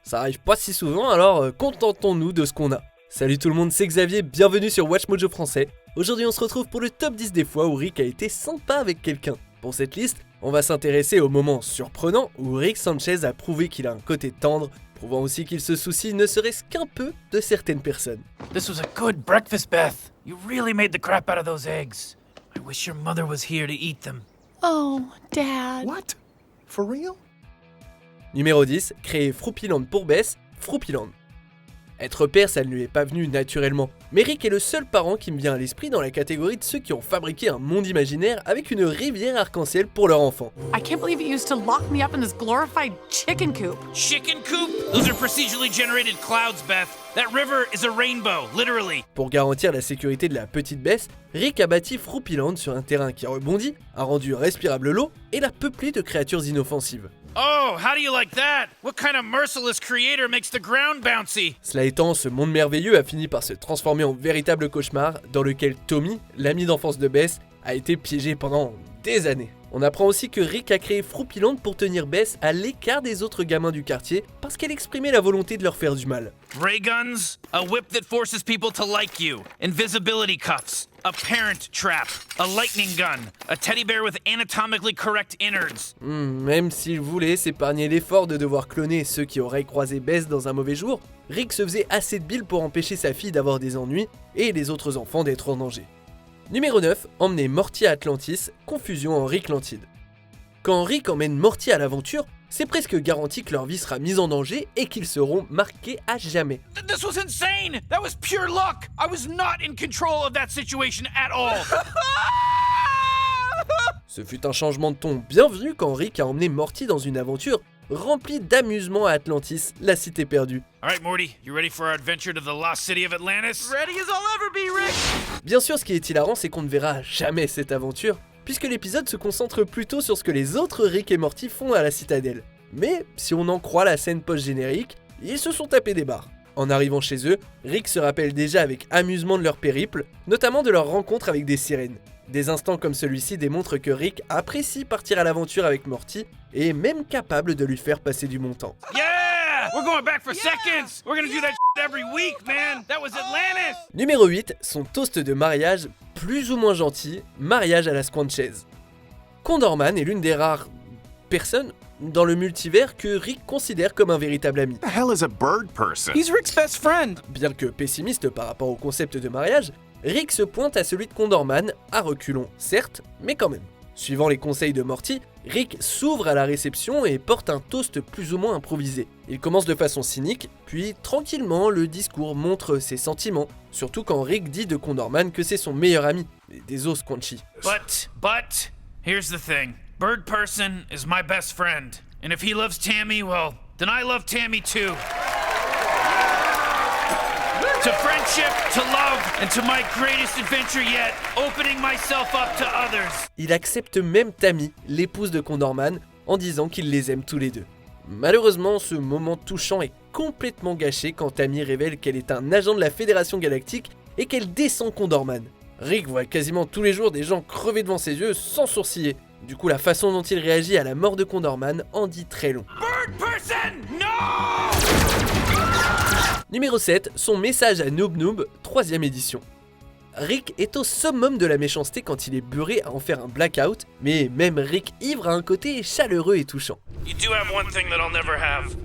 Ça arrive pas si souvent, alors contentons-nous de ce qu'on a. Salut tout le monde, c'est Xavier, bienvenue sur Watch Mojo français. Aujourd'hui on se retrouve pour le top 10 des fois où Rick a été sympa avec quelqu'un. Pour cette liste, on va s'intéresser au moment surprenant où Rick Sanchez a prouvé qu'il a un côté tendre, prouvant aussi qu'il se soucie ne serait-ce qu'un peu de certaines personnes. This was a good breakfast, Beth. You really made the crap out of those eggs. I wish your mother was here to eat them. Oh, Dad. What? For real? Numéro 10, créer Froupiland pour Bess, Froupiland. Être père, ça ne lui est pas venu naturellement, mais Rick est le seul parent qui me vient à l'esprit dans la catégorie de ceux qui ont fabriqué un monde imaginaire avec une rivière arc-en-ciel pour leur enfant. I can't believe you used to lock me up in this glorified chicken coop. Chicken coop? Those are procedurally generated clouds, Beth. That river is a rainbow, literally. Pour garantir la sécurité de la petite Bess, Rick a bâti Froupiland sur un terrain qui rebondit, a rendu respirable l'eau et l'a peuplé de créatures inoffensives. Oh, how do you like that? What kind of merciless creator makes the ground bouncy? Cela étant, ce monde merveilleux a fini par se transformer en véritable cauchemar dans lequel Tommy, l'ami d'enfance de Bess, a été piégé pendant des années. On apprend aussi que Rick a créé Froupiland pour tenir Bess à l'écart des autres gamins du quartier parce qu'elle exprimait la volonté de leur faire du mal. Ray guns, a whip that forces people to like you, invisibility cuffs, a parent trap, a lightning gun, a teddy bear with anatomically correct innards. Même s'il voulait s'épargner l'effort de devoir cloner ceux qui auraient croisé Bess dans un mauvais jour, Rick se faisait assez de billes pour empêcher sa fille d'avoir des ennuis et les autres enfants d'être en danger. Numéro 9, emmener Morty à Atlantis, confusion en Ricklantide. Quand Rick emmène Morty à l'aventure, c'est presque garanti que leur vie sera mise en danger et qu'ils seront marqués à jamais. This was insane! That was pure luck! I was not in control of that situation at all! Ce fut un changement de ton bienvenu quand Rick a emmené Morty dans une aventure remplie d'amusement à Atlantis, la cité perdue. Alright, Morty, you ready for our adventure to the lost city of Atlantis? Ready as I'll ever be, Rick! Bien sûr, ce qui est hilarant, c'est qu'on ne verra jamais cette aventure, puisque l'épisode se concentre plutôt sur ce que les autres Rick et Morty font à la citadelle. Mais, si on en croit la scène post-générique, ils se sont tapés des barres. En arrivant chez eux, Rick se rappelle déjà avec amusement de leur périple, notamment de leur rencontre avec des sirènes. Des instants comme celui-ci démontrent que Rick apprécie partir à l'aventure avec Morty et est même capable de lui faire passer du bon temps. Yeah! We're going back for seconds! We're gonna do that shit every week, man! That was Atlantis! Numéro 8, son toast de mariage plus ou moins gentil, mariage à la Squanchez. Condorman est l'une des rares personnes dans le multivers que Rick considère comme un véritable ami. The hell is a bird person? He's Rick's best friend! Bien que pessimiste par rapport au concept de mariage, Rick se pointe à celui de Condorman, à reculons certes, mais quand même. Suivant les conseils de Morty, Rick s'ouvre à la réception et porte un toast plus ou moins improvisé. Il commence de façon cynique, puis tranquillement le discours montre ses sentiments, surtout quand Rick dit de Condorman que c'est son meilleur ami, des os Squanchy. But, here's the thing. Bird person is my best friend. And if he loves Tammy, well, then I love Tammy too. To friendship, to love, and to my greatest adventure yet, opening myself up to others. Il accepte même Tammy, l'épouse de Condorman, en disant qu'il les aime tous les deux. Malheureusement, ce moment touchant est complètement gâché quand Tammy révèle qu'elle est un agent de la Fédération Galactique et qu'elle descend Condorman. Rick voit quasiment tous les jours des gens crever devant ses yeux sans sourciller. Du coup, la façon dont il réagit à la mort de Condorman en dit très long. Bird person, no! Numéro 7, son message à Noob Noob, 3ème édition. Rick est au summum de la méchanceté quand il est beurré à en faire un blackout, mais même Rick ivre a un côté chaleureux et touchant. You do have one thing that I'll never have,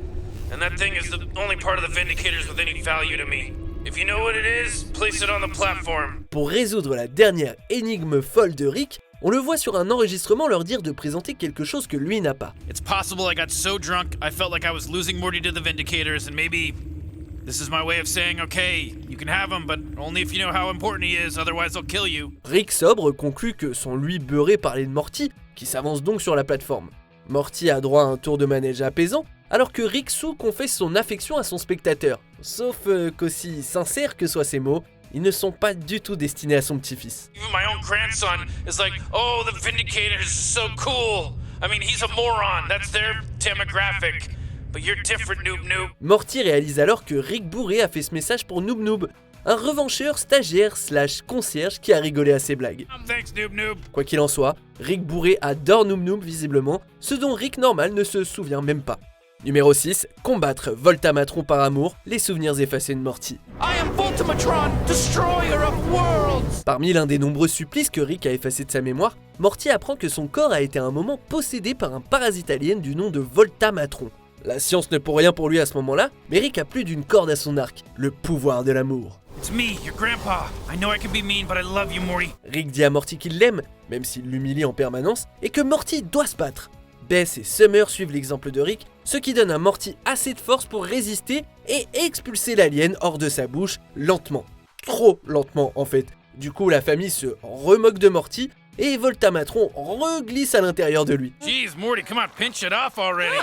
and that thing is the only part of the Vindicators with any value to me. If you know what it is, place it on the platform. Pour résoudre la dernière énigme folle de Rick, on le voit sur un enregistrement leur dire de présenter quelque chose que lui n'a pas. It's possible I got so drunk I felt like I was losing Morty to the Vindicators, and maybe this is my way of saying, okay, you can have him, but only if you know how important he is, otherwise I'll kill you. Rick sobre conclut que son lui beurré parlait de Morty, qui s'avance donc sur la plateforme. Morty a droit à un tour de manège apaisant, alors que Rick sous confesse son affection à son spectateur. Sauf qu'aussi sincères que soient ses mots, ils ne sont pas du tout destinés à son petit-fils. Even my own grandson is like, oh, the Vindicators is so cool. I mean, he's a moron, that's their demographic. But you're different, Noob Noob. Morty réalise alors que Rick bourré a fait ce message pour Noob Noob, un revancheur stagiaire / concierge qui a rigolé à ses blagues. Thanks, Noob Noob. Quoi qu'il en soit, Rick bourré adore Noob Noob visiblement, ce dont Rick normal ne se souvient même pas. Numéro 6, combattre Voltamatron par amour, les souvenirs effacés de Morty. I am Voltamatron, destroyer of worlds! Parmi l'un des nombreux supplices que Rick a effacés de sa mémoire, Morty apprend que son corps a été à un moment possédé par un parasite alien du nom de Voltamatron. La science ne pour rien pour lui à ce moment-là, mais Rick a plus d'une corde à son arc, le pouvoir de l'amour. It's me, your grandpa. I know I can be mean, but I love you, Morty. Rick dit à Morty qu'il l'aime, même s'il l'humilie en permanence, et que Morty doit se battre. Bess et Summer suivent l'exemple de Rick, ce qui donne à Morty assez de force pour résister et expulser l'alien hors de sa bouche lentement. Trop lentement en fait. Du coup la famille se remoque de Morty et Voltamatron reglisse à l'intérieur de lui. Jeez, Morty, come on, pinch it off already.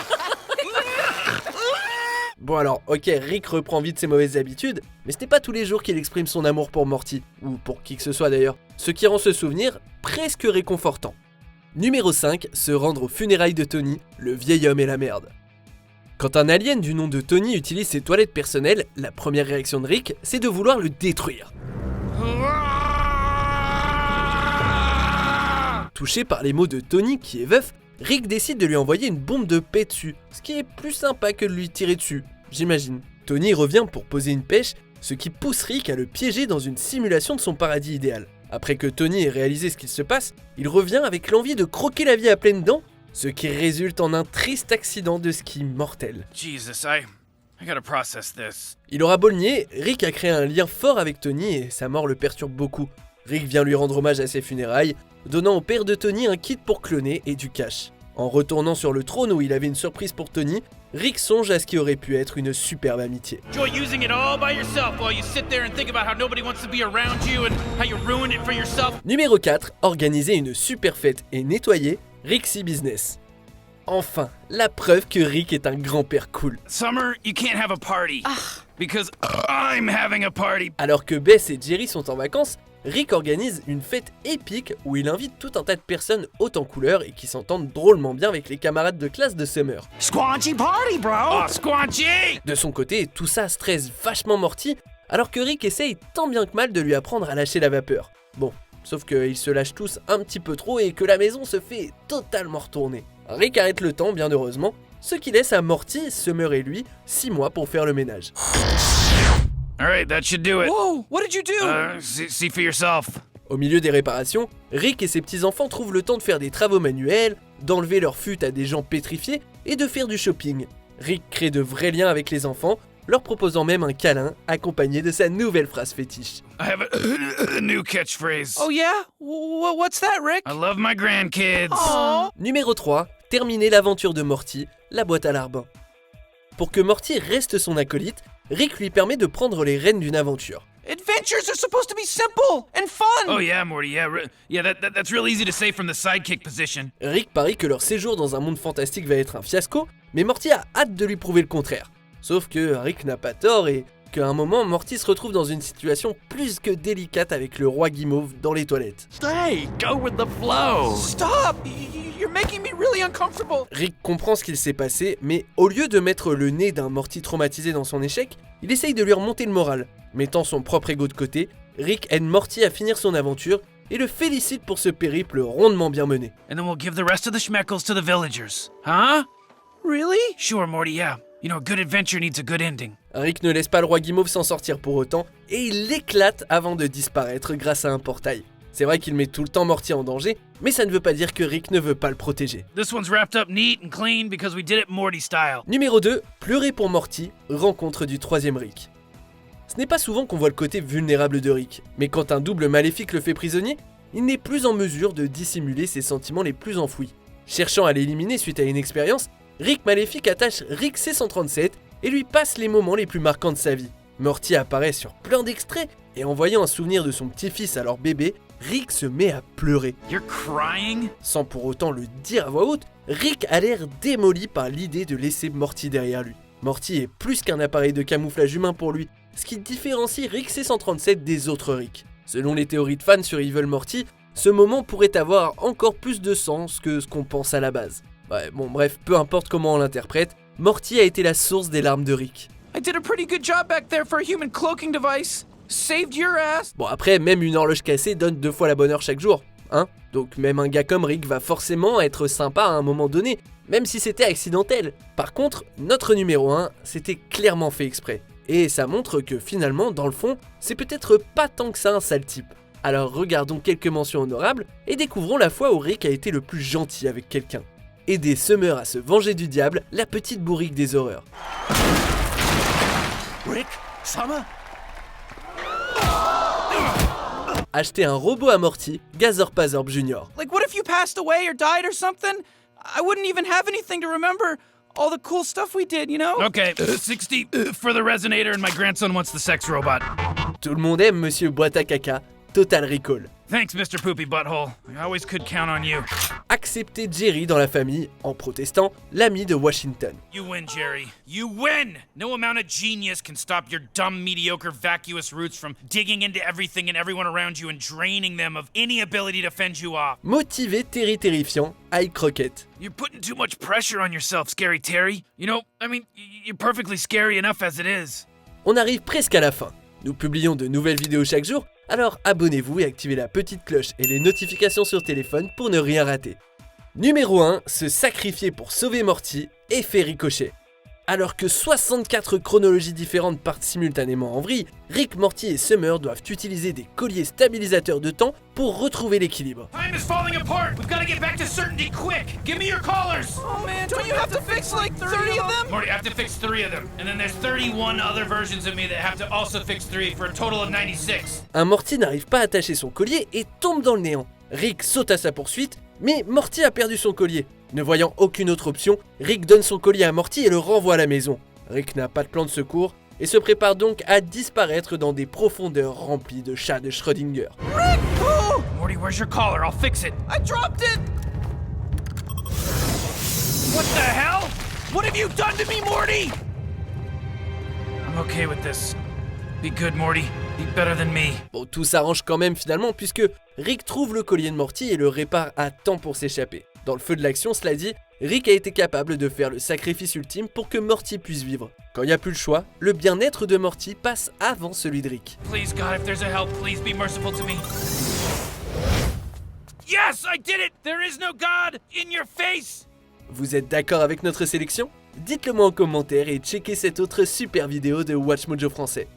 Bon alors, ok, Rick reprend vite ses mauvaises habitudes, mais ce n'est pas tous les jours qu'il exprime son amour pour Morty, ou pour qui que ce soit d'ailleurs, ce qui rend ce souvenir presque réconfortant. Numéro 5, se rendre aux funérailles de Tony, le vieil homme et la merde. Quand un alien du nom de Tony utilise ses toilettes personnelles, la première réaction de Rick, c'est de vouloir le détruire. Touché par les mots de Tony qui est veuf, Rick décide de lui envoyer une bombe de paix dessus, ce qui est plus sympa que de lui tirer dessus, j'imagine. Tony revient pour poser une pêche, ce qui pousse Rick à le piéger dans une simulation de son paradis idéal. Après que Tony ait réalisé ce qu'il se passe, il revient avec l'envie de croquer la vie à pleines dents, ce qui résulte en un triste accident de ski mortel. Jesus, I gotta process this. Il aura beau le nier, Rick a créé un lien fort avec Tony et sa mort le perturbe beaucoup. Rick vient lui rendre hommage à ses funérailles, donnant au père de Tony un kit pour cloner et du cash. En retournant sur le trône où il avait une surprise pour Tony, Rick songe à ce qui aurait pu être une superbe amitié. Enjoy using it all by yourself while you sit there and think about how nobody wants to be around you and how you ruined it for yourself. Numéro 4, organiser une super fête et nettoyer Rick's Business. Enfin, la preuve que Rick est un grand-père cool. Summer, you can't have a party. Because I'm having a party. Alors que Bess et Jerry sont en vacances, Rick organise une fête épique où il invite tout un tas de personnes hautes en couleur et qui s'entendent drôlement bien avec les camarades de classe de Summer. Squanchy party, bro! Oh, Squanchy! De son côté, tout ça stresse vachement Morty, alors que Rick essaye tant bien que mal de lui apprendre à lâcher la vapeur. Bon, sauf qu'ils se lâchent tous un petit peu trop et que la maison se fait totalement retourner. Rick arrête le temps, bien heureusement, ce qui laisse à Morty, Summer et lui 6 mois pour faire le ménage. Alright, that should do it. Whoa, what did you do? See for yourself. Au milieu des réparations, Rick et ses petits-enfants trouvent le temps de faire des travaux manuels, d'enlever leur fût à des gens pétrifiés et de faire du shopping. Rick crée de vrais liens avec les enfants, leur proposant même un câlin accompagné de sa nouvelle phrase fétiche. I have a new catchphrase. Oh yeah? What's that, Rick? I love my grandkids. Aw. Numéro 3, terminer l'aventure de Morty, la boîte à larbin. Pour que Morty reste son acolyte, Rick lui permet de prendre les rênes d'une aventure. Adventures are supposed to be simple and fun! Oh yeah, Morty, yeah, that's real easy to say from the sidekick position. Rick parie que leur séjour dans un monde fantastique va être un fiasco, mais Morty a hâte de lui prouver le contraire. Sauf que Rick n'a pas tort et qu'à un moment, Morty se retrouve dans une situation plus que délicate avec le roi Guimauve dans les toilettes. Hey, go with the flow. Stop! You're making me really uncomfortable! Rick comprend ce qu'il s'est passé, mais au lieu de mettre le nez d'un Morty traumatisé dans son échec, il essaye de lui remonter le moral. Mettant son propre ego de côté, Rick aide Morty à finir son aventure et le félicite pour ce périple rondement bien mené. And then we'll give the rest of the schmeckles to the villagers. Huh? Really? Sure, Morty, yeah. You know, a good adventure needs a good ending. Rick ne laisse pas le roi Guimauve s'en sortir pour autant, et il l'éclate avant de disparaître grâce à un portail. C'est vrai qu'il met tout le temps Morty en danger, mais ça ne veut pas dire que Rick ne veut pas le protéger. This one's wrapped up neat and clean because we did it Morty style. Numéro 2, pleurer pour Morty, rencontre du troisième Rick. Ce n'est pas souvent qu'on voit le côté vulnérable de Rick, mais quand un double maléfique le fait prisonnier, il n'est plus en mesure de dissimuler ses sentiments les plus enfouis. Cherchant à l'éliminer suite à une expérience, Rick Maléfique attache Rick C137 et lui passe les moments les plus marquants de sa vie. Morty apparaît sur plein d'extraits et en voyant un souvenir de son petit-fils alors bébé, Rick se met à pleurer. You're crying? Sans pour autant le dire à voix haute, Rick a l'air démoli par l'idée de laisser Morty derrière lui. Morty est plus qu'un appareil de camouflage humain pour lui, ce qui différencie Rick C137 des autres Rick. Selon les théories de fans sur Evil Morty, ce moment pourrait avoir encore plus de sens que ce qu'on pense à la base. Ouais, bon bref, peu importe comment on l'interprète, Morty a été la source des larmes de Rick. I did a pretty good job back there for a human cloaking device. Saved your ass. Bon après, même une horloge cassée donne 2 fois la bonne heure chaque jour. hein. Donc même un gars comme Rick va forcément être sympa à un moment donné, même si c'était accidentel. Par contre, notre numéro 1, c'était clairement fait exprès. Et ça montre que finalement, dans le fond, c'est peut-être pas tant que ça un sale type. Alors regardons quelques mentions honorables et découvrons la fois où Rick a été le plus gentil avec quelqu'un. Aider Summer à se venger du diable, la petite bourrique des horreurs. Rick? Summer? Acheter un robot à Morty, Gazorpazorb Jr. Like, what if you passed away or died or something? I wouldn't even have anything to remember all the cool stuff we did, you know? Okay, 60 for the resonator, and my grandson wants the sex robot. Tout le monde aime Monsieur Boîte à caca, Total Recall. Thanks, Mr. Poopy Butthole. I always could count on you. Accepter Jerry dans la famille, en protestant, l'ami de Washington. You win, Jerry. You win! No amount of genius can stop your dumb, mediocre, vacuous roots from digging into everything and everyone around you and draining them of any ability to fend you off. Motiver Terry Terrifiant, Ike Crockett. You're putting too much pressure on yourself, Scary Terry. You know, I mean, you're perfectly scary enough as it is. On arrive presque à la fin. Nous publions de nouvelles vidéos chaque jour, alors abonnez-vous et activez la petite cloche et les notifications sur téléphone pour ne rien rater. Numéro 1, se sacrifier pour sauver Morty, effet ricochet. Alors que 64 chronologies différentes partent simultanément en vrille, Rick, Morty et Summer doivent utiliser des colliers stabilisateurs de temps pour retrouver l'équilibre. Time is falling apart. We've got to get back to certainty quick. Give me your collars. Oh man, don't you have to fix like 30 of them? Morty, I have to fix 3 of them. And then there's 31 other versions of me that have to also fix 3 for a total of 96. Un Morty n'arrive pas à attacher son collier et tombe dans le néant. Rick saute à sa poursuite, mais Morty a perdu son collier. Ne voyant aucune autre option, Rick donne son collier à Morty et le renvoie à la maison. Rick n'a pas de plan de secours et se prépare donc à disparaître dans des profondeurs remplies de chats de Schrödinger. Rick! Oh! Morty, where's your collar? I'll fix it. I dropped it! What the hell? What have you done to me, Morty? I'm okay with this. Be good, Morty. Be better than me. Bon, tout s'arrange quand même finalement puisque Rick trouve le collier de Morty et le répare à temps pour s'échapper. Dans le feu de l'action, cela dit, Rick a été capable de faire le sacrifice ultime pour que Morty puisse vivre. Quand il n'y a plus le choix, le bien-être de Morty passe avant celui de Rick. Please, God, if there's a help, please be merciful to me. Yes, I did it! There is no God in your face! Vous êtes d'accord avec notre sélection? Dites-le moi en commentaire et checkez cette autre super vidéo de Watch Mojo français.